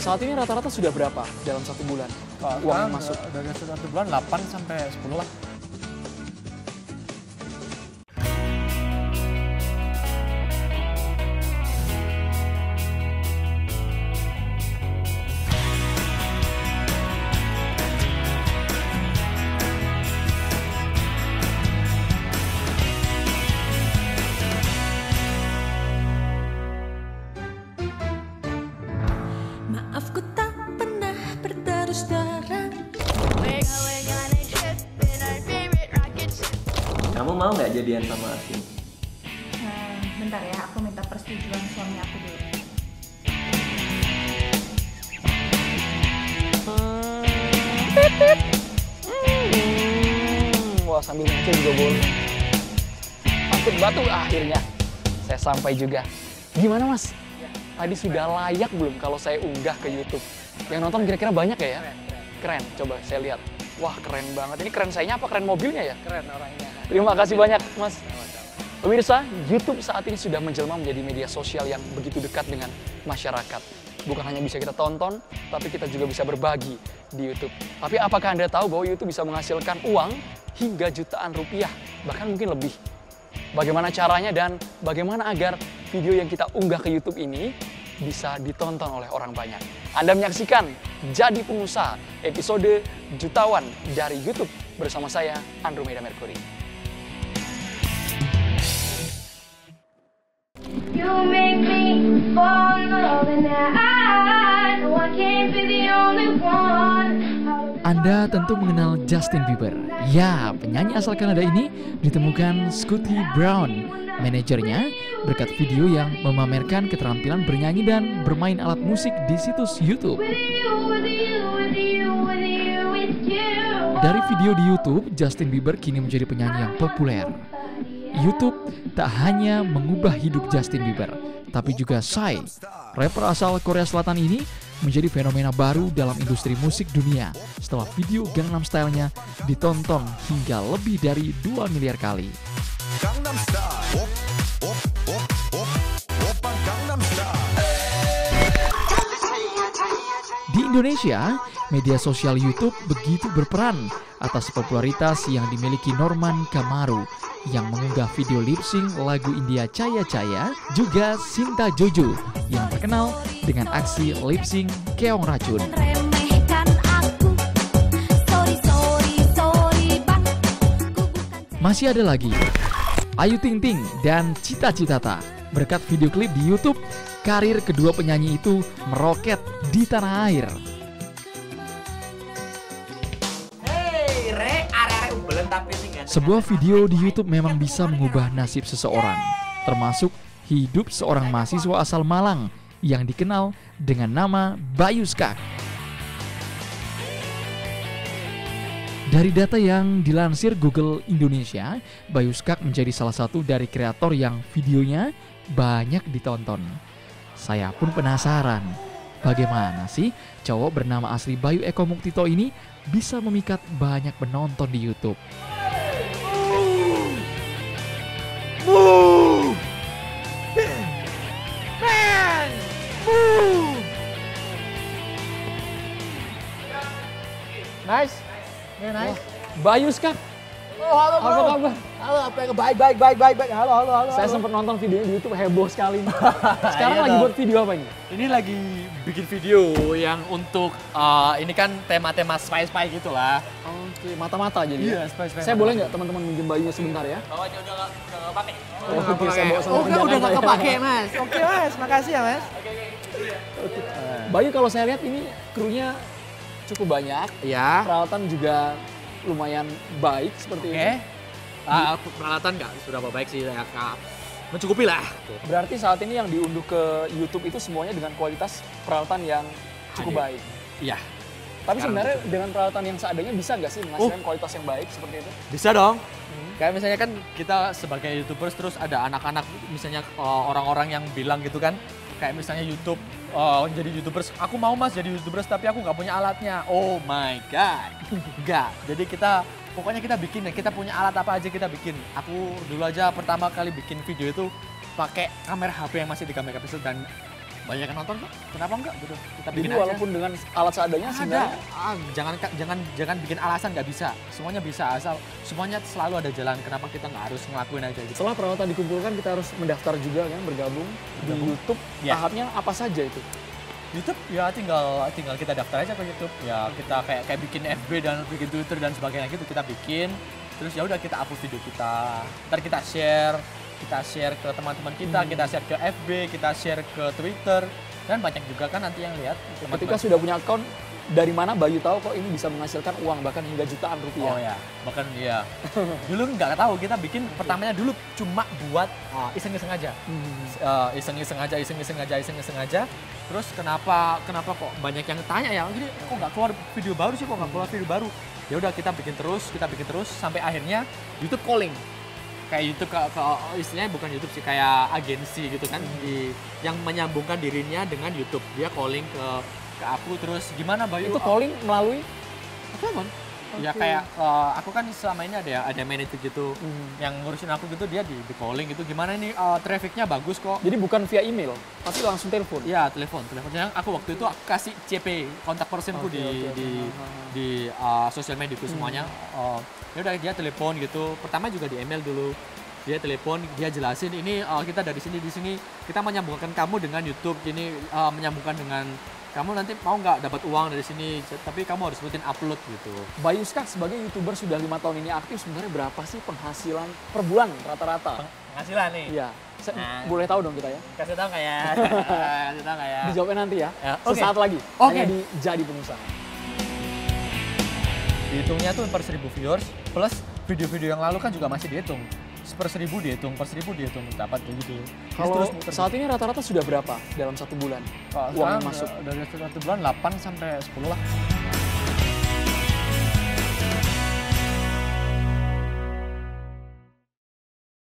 saat ini rata-rata sudah berapa dalam 1 bulan uang yang masuk? Dari 1 bulan 8 sampai 10 lah. Maaf ku tak pernah berterus terang. Kamu mau nggak jadian sama Asin? Bentar ya, aku minta persetujuan suami aku dulu. Wah, sambil ngaca juga boleh. Takut batu akhirnya. Saya sampai juga. Gimana Mas? Tadi sudah layak belum kalau saya unggah ke YouTube? Yang nonton kira-kira banyak ya? Keren, coba saya lihat. Wah, keren banget. Ini keren sayanya apa keren mobilnya ya? Keren orangnya. Terima kasih banyak, Mas. Pemirsa, YouTube saat ini sudah menjelma menjadi media sosial yang begitu dekat dengan masyarakat. Bukan hanya bisa kita tonton, tapi kita juga bisa berbagi di YouTube. Tapi apakah Anda tahu bahwa YouTube bisa menghasilkan uang hingga jutaan rupiah, bahkan mungkin lebih? Bagaimana caranya dan bagaimana agar video yang kita unggah ke YouTube ini bisa ditonton oleh orang banyak? Anda menyaksikan Jadi Pengusaha, episode Jutawan dari YouTube bersama saya, Andromeda Mercury. You make me fall in love and I know I can't be the only one. Anda tentu mengenal Justin Bieber. Ya, penyanyi asal Kanada ini ditemukan Scotty Brown, manajernya, berkat video yang memamerkan keterampilan bernyanyi dan bermain alat musik di situs YouTube. Dari video di YouTube, Justin Bieber kini menjadi penyanyi yang populer. YouTube tak hanya mengubah hidup Justin Bieber, tapi juga Psy, rapper asal Korea Selatan ini menjadi fenomena baru dalam industri musik dunia setelah video Gangnam Style-nya ditonton hingga lebih dari 2 miliar kali. Di Indonesia, media sosial YouTube begitu berperan atas popularitas yang dimiliki Norman Kamaru yang mengunggah video lip sync lagu India Caya Caya, juga Sinta Jojo yang terkenal dengan aksi lip sync Keong Racun. Masih ada lagi Ayu Ting Ting dan Cita Citata. Berkat video klip di YouTube, karir kedua penyanyi itu meroket di tanah air. Sebuah video di YouTube memang bisa mengubah nasib seseorang, termasuk hidup seorang mahasiswa asal Malang yang dikenal dengan nama Bayu Skak. Dari data yang dilansir Google Indonesia, Bayu Skak menjadi salah satu dari kreator yang videonya banyak ditonton. Saya pun penasaran, bagaimana sih cowok bernama asli Bayu Eko Muktito ini bisa memikat banyak penonton di YouTube. Nice. Yeah, nice. Bayu Skak, Oh, halo bro. apa kabar? Halo, apa yang baik. Halo. Saya sempat nonton videonya di YouTube, heboh sekali. Sekarang Iya lagi dong. buat video apa ini? Ini lagi bikin video yang untuk ini kan tema-tema spy gitu lah. Oke, mata-mata jadi. Iya, ya? spy. Saya boleh nggak teman-teman minjem bayunya sebentar ya? Bawa aja udah nggak pakai. Oke, saya bawa sama Oke, ke udah Jakarta nggak ya. kepake mas. Oke mas, makasih ya mas. Bayu, kalau saya lihat ini krunya cukup banyak, Iya. peralatan juga lumayan baik seperti Oke. ini. Aku peralatan nggak seberapa baik sih ya kak. Mencukupi lah. Berarti saat ini yang diunduh ke YouTube itu semuanya dengan kualitas peralatan yang cukup baik. Iya. Tapi Sekarang sebenarnya dengan peralatan yang seadanya bisa nggak sih menghasilkan kualitas yang baik seperti itu? Bisa dong. Kayak misalnya kan kita sebagai YouTubers terus ada anak-anak misalnya orang-orang yang bilang gitu kan. Kayak misalnya YouTube, jadi YouTubers, aku mau mas jadi YouTubers tapi aku nggak punya alatnya. Oh my God. Enggak. Jadi pokoknya kita bikin ya, kita punya alat apa aja kita bikin. Aku dulu aja pertama kali bikin video itu pakai kamera HP yang masih 3 megapiksel dan banyak yang nonton kok, kenapa enggak gitu. Kita Jadi bikin aja. walaupun dengan alat seadanya Ada, sebenarnya jangan bikin alasan nggak bisa. Semuanya bisa, asal semuanya selalu ada jalan. Kenapa kita nggak harus ngelakuin aja gitu? setelah peralatan dikumpulkan kita harus mendaftar juga kan, bergabung di YouTube. Ya. Tahapnya apa saja itu? YouTube ya tinggal kita daftar aja ke YouTube. Ya kita kayak bikin FB dan bikin Twitter dan sebagainya gitu kita bikin. Terus ya udah kita upload video kita. Ntar kita share ke teman-teman kita share ke FB, kita share ke Twitter. Dan banyak juga kan nanti yang lihat. Ketika sudah punya account, dari mana Bayu tahu kok ini bisa menghasilkan uang bahkan hingga jutaan rupiah? Oh ya, bahkan ya. Dulu nggak tahu, kita bikin pertamanya dulu cuma buat iseng-iseng aja. Iseng-iseng aja. Terus kenapa kok banyak yang tanya ya, jadi kok nggak keluar video baru sih, kok nggak keluar video baru. Ya udah kita bikin terus sampai akhirnya YouTube calling. Kayak YouTube ke istilahnya bukan YouTube sih, kayak agensi gitu kan, yang menyambungkan dirinya dengan YouTube. Dia calling ke aku, terus gimana Bayu? Itu calling melalui telepon. Ya kayak aku kan selama ini ada manajer gitu yang ngurusin aku gitu, dia di calling gitu, gimana ini trafficnya bagus kok. Jadi bukan via email, pasti langsung telepon. Iya, telepon. Yang aku waktu itu aku kasih CP, kontak personku di sosial mediaku semuanya. Ya udah dia telepon gitu. Pertama juga di email dulu. Dia telepon, dia jelasin ini kita dari sini di sini kita menyambungkan kamu dengan YouTube, ini menyambungkan dengan kamu nanti mau nggak dapat uang dari sini, tapi kamu harus rutin upload gitu. Bayu Skak sebagai YouTuber sudah 5 tahun ini aktif, sebenarnya berapa sih penghasilan per bulan rata-rata? Penghasilan nih. Iya, boleh tahu dong kita ya? Kasih tahu nggak ya? Kasih tahu nggak ya? Dijawabnya nanti ya, Ya, oke. sesaat lagi. Oke. Hanya di Jadi Pengusaha. Dihitungnya tuh per 1000 viewers, plus video-video yang lalu kan juga masih dihitung. Per 1000 dihitung, dapat kayak gitu. Kalau Terus muter. saat ini rata-rata sudah berapa dalam 1 bulan uang yang masuk? Dari 1 bulan 8 sampai 10 lah.